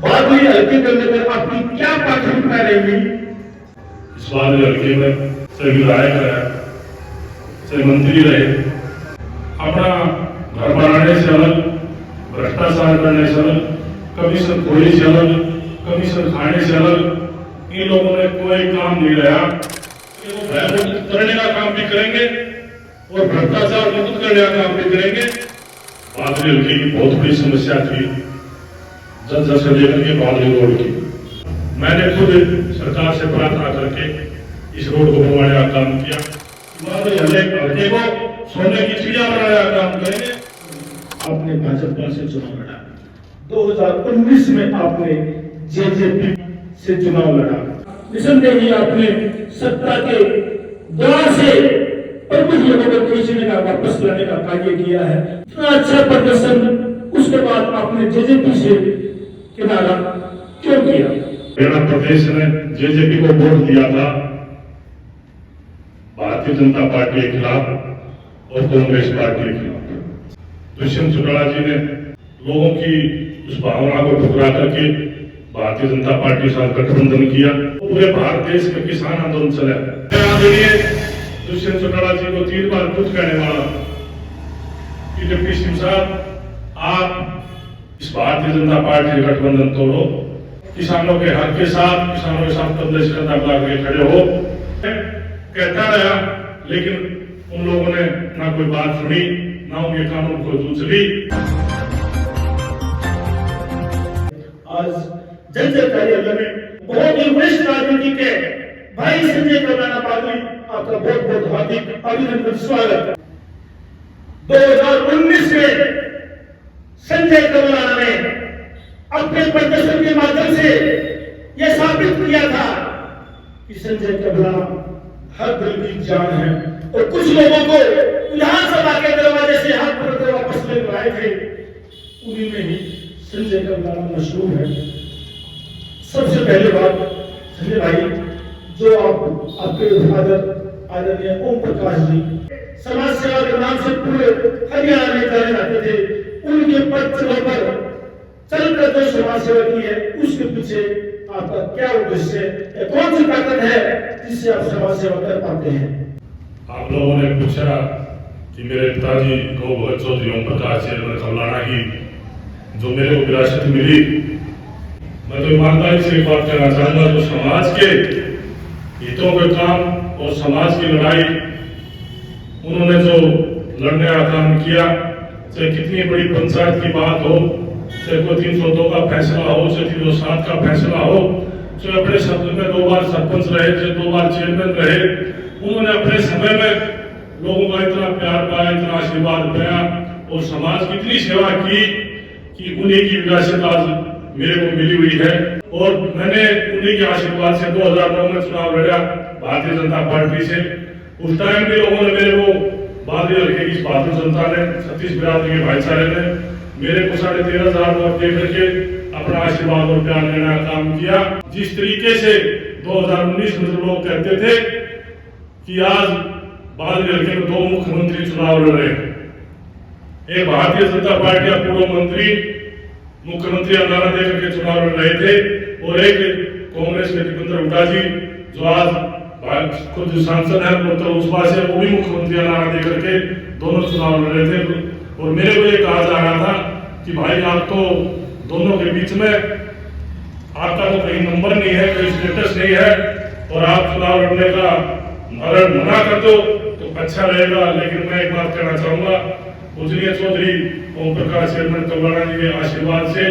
बादली हल्के के अंदर आपकी क्या प्राथमिकता रहेगी? इस बादली हल्के में से विधायक रहे, से मंत्री रहे, अपना घर बनाने से अलग, भ्रष्टाचार करने से अलग, कमीशन खोने से अलग, कमीशन खाने से अलग, इन लोगों ने कोई काम नहीं रहा। भयमुक्त करने का काम भी करेंगे और भ्रष्टाचार मुक्त करने का काम भी करेंगे। बादली हल्के की बहुत बड़ी समस्या थी जन से लेकर के बादली रोड की। मैंने खुद सरकार से प्रार्थना करके इस रोड को बनवाने का काम किया। बादली हल्के को सोने की चिड़िया बनाने का काम करेंगे। आपने भाजपा से चुनाव लड़ा, 2019 में आपने जेजेपी से चुनाव लड़ा। निसंदेह ही आपने सत्ता के द्वार से प्रमुख लोगों को खींचने का, वापस लाने का कार्य किया है। इतना अच्छा प्रदर्शन उसके बाद आपने जेजेपी से किनारा क्यों किया? हरियाणा प्रदेश ने जेजेपी को वोट दिया था भारतीय जनता पार्टी के खिलाफ और कांग्रेस पार्टी के खिलाफ। दुष्यंत चौटाला जी ने लोगों की उस भावना को ठुकरा करके भारतीय जनता पार्टी के साथ गठबंधन किया। पूरे भारत देश में किसान आंदोलन चला। आदरणीय दुष्यंत चौटाला जी को 3 बार कुछ कहने वाला कि डिप्टी सीएम साहब, आप इस भारतीय जनता पार्टी के गठबंधन तोड़ो, किसानों के हक के साथ, किसानों के साथ कंधे से कंधा मिला के खड़े हो। कहता रहा, लेकिन उन लोगों ने ना कोई बात सुनी, ना उनके कानून को जूझ ली। आज जनता कार्यालय में बहुत ही वरिष्ठ राजनीतिक है भाई संजय कमलाना बादली, आपका बहुत बहुत हार्दिक अभिनंदन, स्वागत। 2019 में संजय कमलाना ने अपने प्रदर्शन के माध्यम से यह साबित किया था कि संजय कमलाना हर दिल की जान है। और कुछ लोगों को विधानसभा के दरवाजे से हाथ पकड़कर वापस ले आए थे, उन्हीं में ही संजय कमलाना मशहूर है। सबसे पहले बात संजय भाई, जो आपके फादर आदरणीय ओम प्रकाश जी समाज सेवा के नाम से पूरे हरियाणा में जाने जाते थे, उनके पद पर चलकर जो समाज सेवा की है उसके पीछे आपका क्या उद्देश्य है? कौन सी ताकत है जिससे आप समाज सेवा कर पाते हैं? आप लोगों ने पूछा कि मेरे पिताजी को भगत चौधरी ओम प्रकाश चेयरमैन कमलाना की जो मेरे को विरासत मिली, मैं तो ईमानदारी से एक बात कहना चाहूंगा, जो समाज के हितों के काम और समाज की लड़ाई उन्होंने जो लड़ने का काम किया, चाहे कितनी बड़ी पंचायत की बात हो, चाहे कोई 302 का फैसला हो, चाहे 307 का फैसला हो, चाहे अपने शब्द में 2 बार सरपंच रहे, चाहे 2 बार चेयरमैन रहे, उन्होंने अपने समय में लोगों का इतना प्यार पाया, इतना आशीर्वाद पाया और समाज की इतनी सेवा की कि उन्हीं की विरासत आज मेरे को मिली हुई है। और मैंने उन्हीं के आशीर्वाद से 2009 में चुनाव लड़ा भारतीय जनता पार्टी से। उस टाइम भी लोगों ने मेरे को, बादली हल्के की बहादुर जनता ने, 36 बिरादरी के भाईचारे ने मेरे को 13,500 वोट दे करके अपना आशीर्वाद और प्यार देने का काम किया। जिस तरीके से 2019 में लोग कहते थे कि आज बादली हल्के में 2 मुख्यमंत्री चुनाव लड़ रहे हैं, एक भारतीय जनता पार्टी का पूर्व मंत्री मुख्यमंत्री अंगारा देकर के चुनाव लड़ रहे थे और एक कांग्रेस के दीपेंद्र हुड्डा जी जो आज खुद सांसद है उत्तर उस्मा से, वो भी मुख्यमंत्री अंगारा देकर के दोनों चुनाव लड़ रहे थे। और मेरे को ये कहा जा रहा था कि भाई आप तो दोनों के बीच में आपका तो कहीं नंबर नहीं है, कोई स्टेटस नहीं है और आप चुनाव लड़ने का अगर मना कर दो तो अच्छा रहेगा। लेकिन मैं एक बात कहना चाहूंगा, पूजनीय चौधरी ओम प्रकाश चेयरमैन कमलाना जी के आशीर्वाद से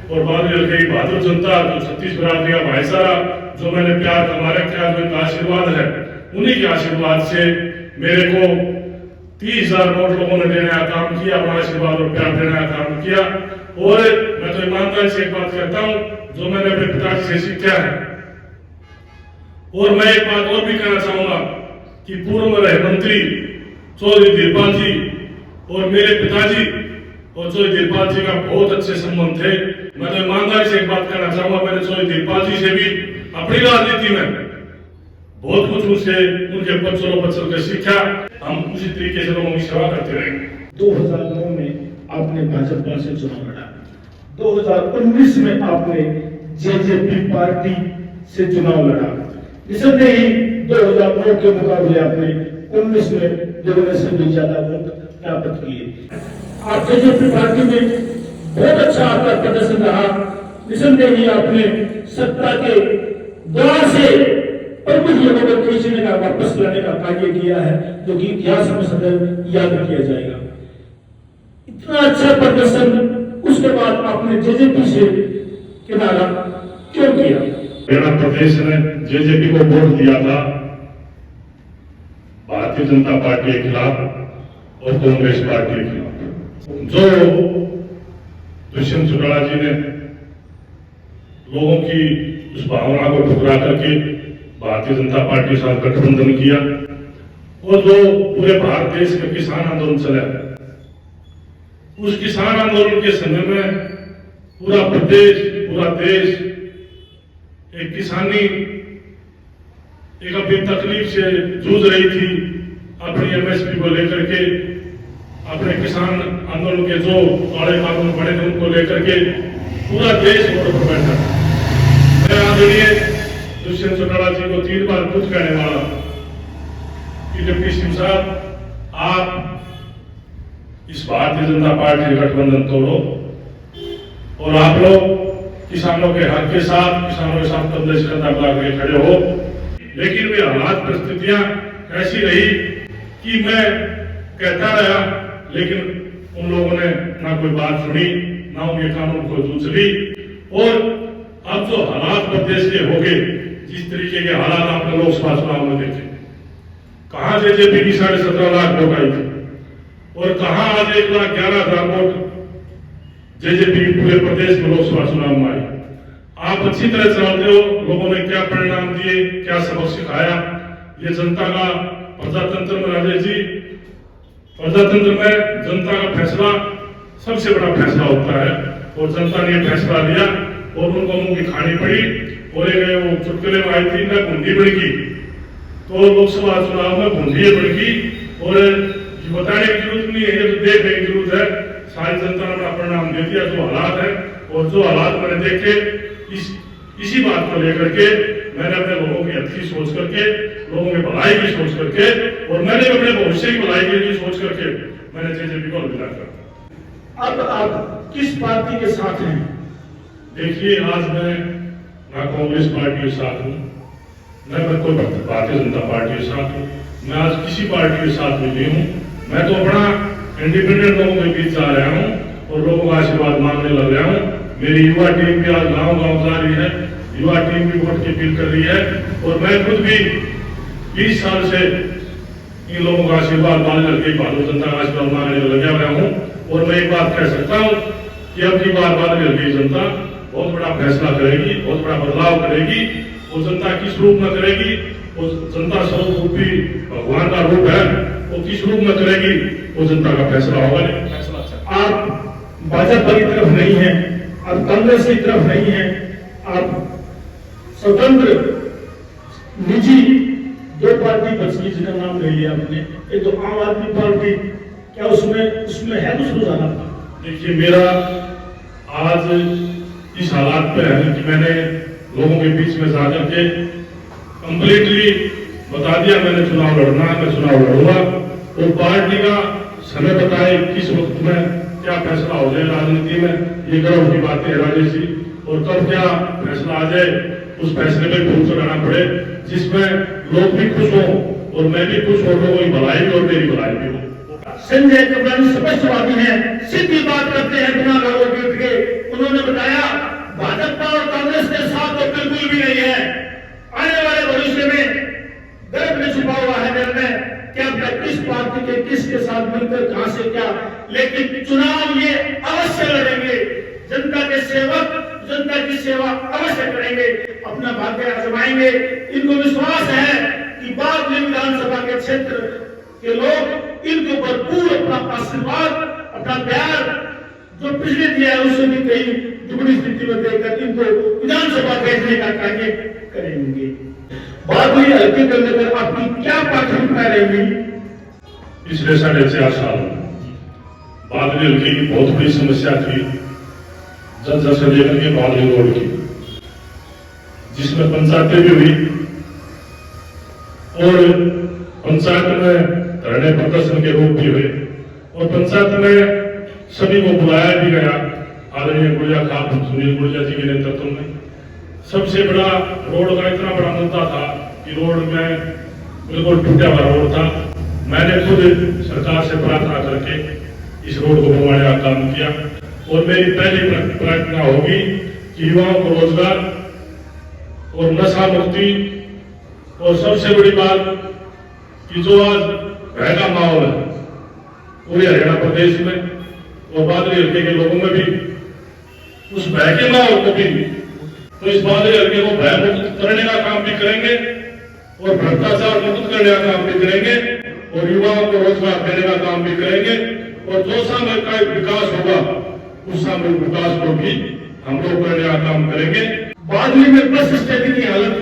और बादली हल्के की बहादुर जनता, जो 36 बिरादरी का भाईचारा, जो मैंने प्यार कमा रखा, जो इनका आशीर्वाद है, उन्हीं के आशीर्वाद से मेरे को 30,000 वोट लोगों ने देने का काम किया, अपना आशीर्वाद और प्यार देने का काम किया। और मैं तो ईमानदारी से एक बात कहता हूँ, जो मैंने अपने पिताजी से सीखा है। और मैं एक बात और भी कहना चाहूंगा कि पूर्व में रहे मंत्री चौधरी धीरपाल जी और मेरे पिताजी और चौधरी धीरपाल जी का बहुत अच्छे संबंध थे। मैं तो ईमानदारी से एक बात कहना चाहूंगा, मैंने चौधरी धीरपाल जी से भी अपनी राजनीति में बहुत कुछ उनसे, उनके बच्चों के सीखा। हम उसी तरीके से लोगों की सेवा करते रहेंगे। 2009 में आपने भाजपा से चुनाव लड़ा, 2019 में आपने जेजेपी पार्टी से चुनाव लड़ा। निसंदेह ही 2009 के मुकाबले आपने 19 में दोगुने से भी ज्यादा वोट प्राप्त किए। आप जेजेपी पार्टी में बहुत अच्छा आपका प्रदर्शन रहा। निसंदेह ही आपने सत्ता के द्वार से प्रमुख लोगों को खींचने का, वापस लाने का कार्य किया है, जो कि इतिहास में सदैव याद किया जाएगा। इतना अच्छा प्रदर्शन उसके बाद आपने जेजेपी से किनारा क्यों किया? मेरा प्रदेश ने जेजेपी को वोट दिया था भारतीय जनता पार्टी के खिलाफ और कांग्रेस पार्टी के खिलाफ। जो दुष्यंत चौटाला जी ने लोगों की उस भावना को ठुकरा करके भारतीय जनता पार्टी के साथ गठबंधन किया और जो पूरे भारत देश में किसान आंदोलन चला, उस किसान आंदोलन के समय में पूरा प्रदेश, पूरा देश एक किसानी एक अपनी तकलीफ से जूझ रही थी। अपनी एमएसपी को लेकर के, अपने किसान आंदोलन के जो काले कानून बने थे उनको लेकर के पूरा देश वोट पर बैठा। मैं आदरणीय दुष्यंत चौटाला जी को 3 बार खुद कहने वाला कि डिप्टी सीएम साहब, आप इस भारतीय जनता पार्टी गठबंधन तोड़ो और आप लोग किसानों के हक के साथ, किसानों के साथ कंधे से कंधा मिला करके खड़े हो। लेकिन वे हालात, परिस्थितियां ऐसी रही कि मैं कहता रहा, लेकिन उन लोगों ने ना कोई बात सुनी, ना उनके कानून को जूझ ली। और अब जो हालात प्रदेश के हो गए, जिस तरीके के हालात आपने लोकसभा चुनाव में देखे, कहां जेजेपी की 17.5 लाख वोट आई थी और कहां आज 1,11,000 वोट जेजेपी पूरे प्रदेश में लोकसभा चुनाव में आई। आप अच्छी तरह जानते हो लोगों ने क्या परिणाम दिए, क्या सबक सिखाया। ये जनता का प्रजातंत्र में, राजेश जी, प्रजातंत्र में जनता का फैसला सबसे बड़ा फैसला होता है और जनता ने फैसला लिया और उनको मुंह की खानी पड़ी। और वो चुटकुले में आई थी ना, बूंदी बढ़ी, तो लोकसभा चुनाव में बूंदी बढ़ी। और बताने की जरूरत नहीं है, ये तो देखने की जरूरत है। सारी जनता ने अपना परिणाम दे दिया। जो हालात है और जो हालात मैंने देखे, इसी बात को लेकर के मैंने अपने लोगों की हित की सोच करके, लोगों की भलाई की सोच करके और मैंने अपने भविष्य की भलाई की सोच करके मैंने जेजेपी को अलविदा करा। अब आप किस पार्टी के साथ हैं? देखिए, आज मैं ना कांग्रेस पार्टी के साथ हूँ, न कोई भारतीय जनता पार्टी के साथ हूँ, मैं आज किसी पार्टी के साथ भी नहीं हूँ। मैं तो अपना इंडिपेंडेंट लोगों के बीच जा रहा हूँ और लोगों का आशीर्वाद मांगने लग रहा हूँ। मेरी युवा टीम भी आज गांव-गांव जा रही है, युवा टीम भी वोट की अपील कर रही है और मैं खुद भी 20 साल से इन लोगों का आशीर्वाद मांगने लगे, भारतीय जनता का आशीर्वाद मांगने लगा हुआ हूँ। और मैं एक बात कह सकता हूँ कि अब की बार भारतीय की जनता बहुत बड़ा फैसला करेगी, बहुत बड़ा बदलाव करेगी। वो जनता किस रूप में करेगी, वो जनता स्वरूप रूपी भगवान का रूप है, वो किस रूप में करेगी, वो जनता का फैसला होगा। फैसला अच्छा, आप भाजपा की तरफ नहीं है, आप कांग्रेस की तरफ नहीं है, आप स्वतंत्र निजी 2 पार्टी बची जिनका नाम ले लिया आपने, एक तो आम आदमी पार्टी, क्या उसमें है कुछ रुझान? देखिए, मेरा आज इस हालात पे है कि मैंने लोगों के बीच में जाकर के कंप्लीटली बता दिया मैंने चुनाव लड़ना है, मैं चुनाव लड़ूंगा। तो पार्टी का समय बताए किस वक्त में क्या फैसला हो जाए राजनीति में, ये गर्व की बात है राजेश जी। और कब क्या फैसला आ जाए, उस फैसले पे खूब चढ़ाना पड़े जिसमें लोग भी खुश हो और मैं भी खुश हो, लोगों की भलाई भी और मेरी भलाई भी हो। संजय कमलानी स्पष्टवादी हैं, सीधी बात करते हैं बिना लोगों के उठ के। उन्होंने बताया भाजपा और कांग्रेस के साथ तो बिल्कुल भी नहीं है। आने वाले भविष्य में गर्भ में छुपा हुआ है निर्णय कि अब किस पार्टी के किसके साथ मिलकर कहां से क्या, लेकिन चुनाव ये अवश्य लड़ेंगे। जनता के सेवक जनता की सेवा अवश्य करेंगे, अपना भाग्य आजमाएंगे। इनको विश्वास है कि बागली विधानसभा के क्षेत्र के लोग इनको भरपूर अपना आशीर्वाद, अपना प्यार जो पिछले दिया है उससे भी कहीं दुगनी स्थिति में देकर इनको विधानसभा भेजने का कार्य करेंगे। बागली हल्के करने पर आपकी क्या प्राथमिकता रहेगी? पिछले 4.5 साल में बागली हल्के की बहुत बड़ी समस्या थी जंजर से लेकर के बादली रोड की, जिसमें पंचायतें भी हुई और पंचायत में धरने प्रदर्शन के रूप भी हुए और पंचायत में सभी को बुलाया भी गया। आदरणीय गुड़िया खान सुनील गुड़िया जी के नेतृत्व में सबसे बड़ा रोड का इतना बड़ा मुद्दा था कि रोड में बिल्कुल टूटा हुआ रोड था। मैंने खुद सरकार से प्रार्थना करके इस रोड को बनवाने का काम किया और मेरी पहली प्रार्थना होगी कि युवाओं को रोजगार और नशा मुक्ति और सबसे बड़ी बात कि जो आज भय का माहौल है पूरे हरियाणा प्रदेश में और बादली हल्के के लोगों में भी, उस भय के माहौल को भी, तो इस बादली हल्के को भय मुक्त करने का काम भी करेंगे और भ्रष्टाचार मुक्त करने का काम भी करेंगे और युवाओं को रोजगार देने का काम भी करेंगे और जो सामूहिक विकास होगा उस सामूहिक विकास को भी हम लोग करने का काम करेंगे। बादली में बस स्टैंड की हालत,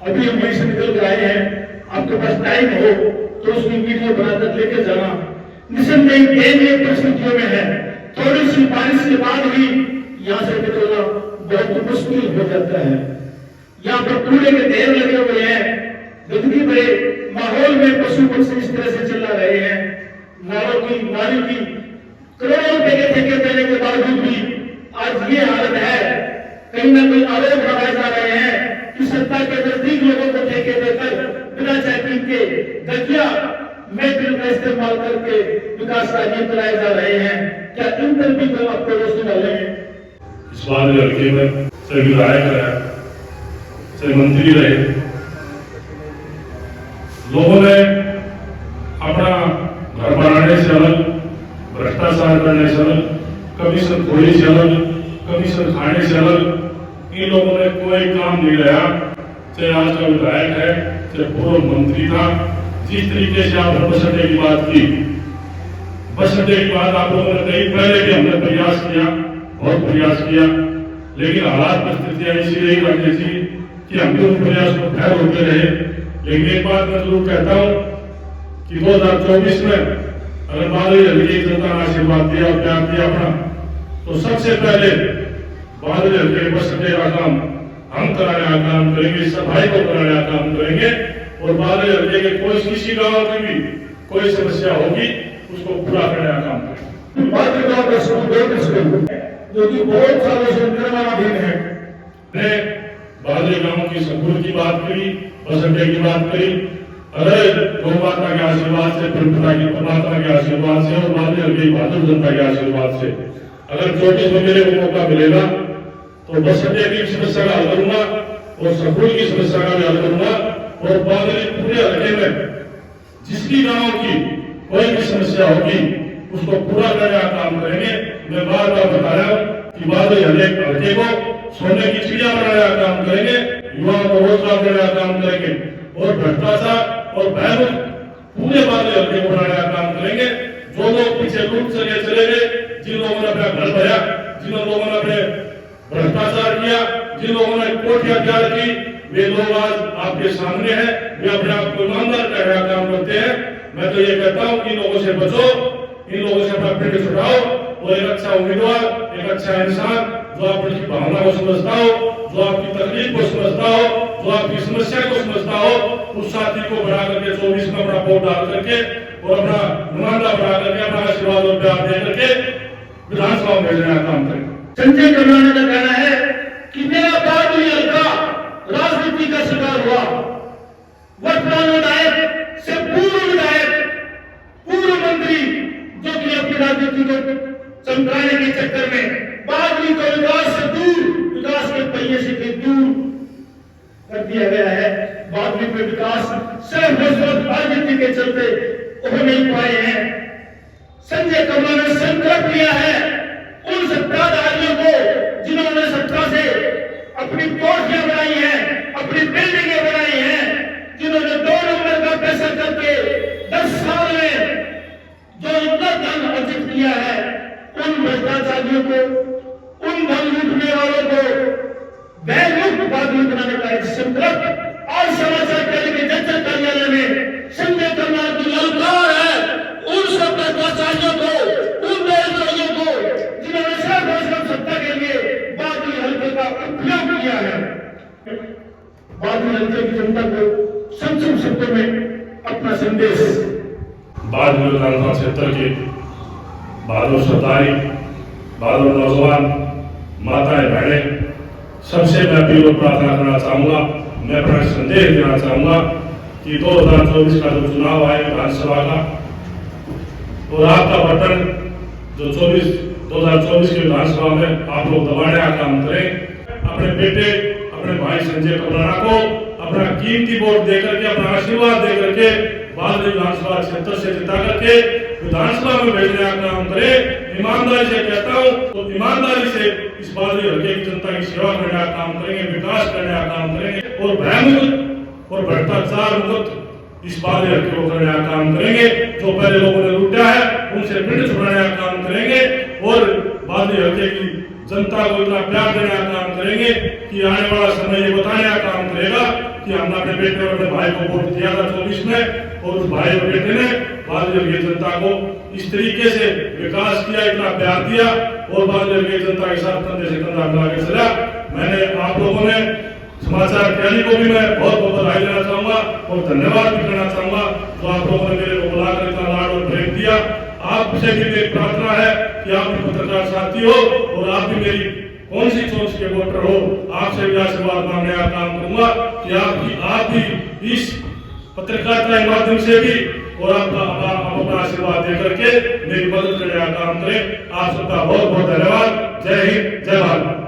अभी हम वहीं से निकल कर आए हैं, आपके पास टाइम हो तो उसकी वीडियो बनाकर लेके जाना। निसंदेह दयनीय परिस्थितियों में है, थोड़ी सी बारिश के बाद ही यहाँ से निकलना बहुत मुश्किल हो जाता है। यहाँ पर कूड़े के ढेर लगे हुए हैं, गंदगी भरे माहौल में पशु पक्षी इस तरह से चिल्ला रहे हैं। नाली की करोड़ों रुपए के ठेके देने के बावजूद भी आज ये हालत है। कहीं ना कहीं आरोप लगाए जा रहे हैं कि सत्ता के नजदीक लोगों को ठेके देकर बिना चेकिंग के गठिया मेटेरियल का इस्तेमाल करके विकास कार्य चलाए जा रहे हैं। क्या इन पर भी कल आपको रोशनी डाले हैं? इस बादली हल्के में चाहे विधायक रहे, चाहे मंत्री रहे, लोगों ने अपना घर बनाने से अलग, भ्रष्टाचार करने से अलग, कमीशन खोने से अलग, कमीशन खाने से अलग, इन लोगों ने कोई काम नहीं लाया। चाहे आज का विधायक है, चाहे पूर्व मंत्री था, जिस तरीके से आपने बस अड्डे की बात की, बस अड्डे की बात आप लोगों ने कही, पहले भी हमने प्रयास किया, बहुत प्रयास किया, लेकिन हालात परिस्थितियां ऐसी रही राजेश जी कि हम भी उन प्रयास को फैल होते रहे। लेकिन एक बात मैं जरूर कहता हूं कि 2024 में अगर बादली हल्के जनता ने आशीर्वाद दिया और प्यार दिया अपना, तो सबसे पहले बादली हल्के बस अड्डे का काम हम कराने का काम करेंगे, सफाई को कराने का काम करेंगे और बादली हल्के के कोई किसी गांव में भी कोई समस्या होगी उसको पूरा करने का काम करेंगे। बादली गांव का स्कूल जो कि बहुत सालों से निर्माणाधीन है, ने बादली गांव की स्कूल की बात करी, बस अड्डे की बात करी। अगर गौ माता के आशीर्वाद से, पिता की परमात्मा के आशीर्वाद से और बादली हल्के की बहादुर जनता के आशीर्वाद से अगर 24 में मेरे को मौका मिलेगा तो बस अड्डे की समस्या का हल करूंगा और स्कूल की समस्या का भी हल करूंगा और बादली पूरे हल्के में जिसकी गांव की कोई भी समस्या होगी उसको पूरा करने का काम करेंगे। मैं बार बार बता रहा हूँ कि बादली हल्के को सोने की चिड़िया बनाने का काम करेंगे, युवाओं को रोजगार देने का काम करेंगे और भ्रष्टाचार और भयमुक्त पूरे बादली हल्के को बनाने का काम करेंगे। जो लोग पीछे लूट चले गए, जिन लोगों ने अपना घर भरा, जिन लोगों ने अपने भ्रष्टाचार किया, जिन लोगों ने कोठियां तैयार की, वे लोग आज आपके सामने हैं, वे अपने आप को ईमानदार करने का काम करते हैं। मैं तो ये कहता हूँ कि इन लोगों से बचो, इन लोगों से अपना पेट छुड़ाओ और एक अच्छा उम्मीदवार, एक अच्छा इंसान जो आपकी भावना को समझता हो, जो आपकी तकलीफ को समझता हो, जो आपकी समस्या को समझता हो, उस साथी को बना करके 24 में अपना वोट डाल करके और अपना नुमाइंदा बना करके अपना आशीर्वाद और प्यार दे करके विधानसभा में भेजने का काम करें। संजय कमलाने का कहना है कि मेरा बादली हल्का राजनीति का शिकार हुआ। वर्तमान विधायक से पूर्व विधायक, पूर्व मंत्री जो कि अपनी राजनीति को चमकाने के चक्कर में बादली को विकास से दूर, विकास के पहिए से दूर कर दिया गया है। बादली में विकास सिर्फ राजनीति के चलते हो नहीं पाए हैं। संजय कमला ने संकल्प लिया है उन सत्ताधारियों को जिन्होंने सत्ता से अपनी कोठियां बनाई हैं, अपनी बिल्डिंगें बनाई हैं, जिन्होंने 2 नंबर का पैसा करके 10 साल में जो इतना धन अर्जित किया है, उन भ्रष्टाचारियों को, उन धन लूटने वालों को भयमुक्त बादली बनाने का एक संकल्प आज समाचार पहले के जनता कार्यालय में संजय कमला की ललकार है उन सब भ्रष्टाचारियों को, उन बेरोजगारों को जिन्होंने सिर्फ सत्ता के उपयोग किया है। बादल राज्य की जनता को संक्षिप्त शब्दों में अपना संदेश। बादल विधानसभा क्षेत्र के बहादुर सरदारी, बहादुर नौजवान, माताएं, बहनें, सबसे मैं अपील और प्रार्थना करना चाहूंगा, मैं अपना संदेश देना चाहूंगा कि 2024 का जो चुनाव आए विधानसभा का, और आपका बटन जो 2024 के विधानसभा में आप लोग दबाने का काम करें। अपने बेटे, अपने भाई संजय कबलाना को अपना कीमती वोट देकर के, अपना आशीर्वाद देकर के बादल विधानसभा क्षेत्र से जिता करके विधानसभा में भेजने का काम करे। ईमानदारी से कहता हूँ, तो ईमानदारी से इस बादल हल्के की जनता की सेवा करने का काम करेंगे, विकास करने का काम करेंगे, और भयमुक्त और भ्रष्टाचार मुक्त इस बादल हल्के को करने का काम करेंगे। जो पहले लोगों ने लूटा है उनसे पिंड छुड़ाने का काम करेंगे, और बादल हल्के की जनता को इतना प्यार देने का काम करेंगे कि आने वाला समय ये बताने का काम करेगा कि हमने अपने बेटे और अपने भाई को वोट दिया था 24 में, और उस भाई और बेटे ने बादल हल्के जनता को इस तरीके से विकास किया, इतना प्यार दिया, और बादल हल्के जनता के साथ कंधे से कंधा मिला के चला। मैंने आप लोगों ने समाचार प्रेमी को भी मैं बहुत बहुत बधाई देना चाहूंगा और धन्यवाद भी करना चाहूंगा, तो आप लोगों ने मेरे को बुलाकर इतना लाड और प्रेम दिया। आपसे भी मेरी प्रार्थना है कि आप भी पत्रकार साथी हो और आप भी मेरी कौन सी सोच के वोटर हो, आपसे भी आशीर्वाद मांगने का काम करूंगा कि आप भी इस पत्रकारिता के माध्यम से भी और आप अपना आशीर्वाद देकर के मेरी मदद करने का काम करें। आप सबका बहुत बहुत धन्यवाद। जय हिंद, जय भारत।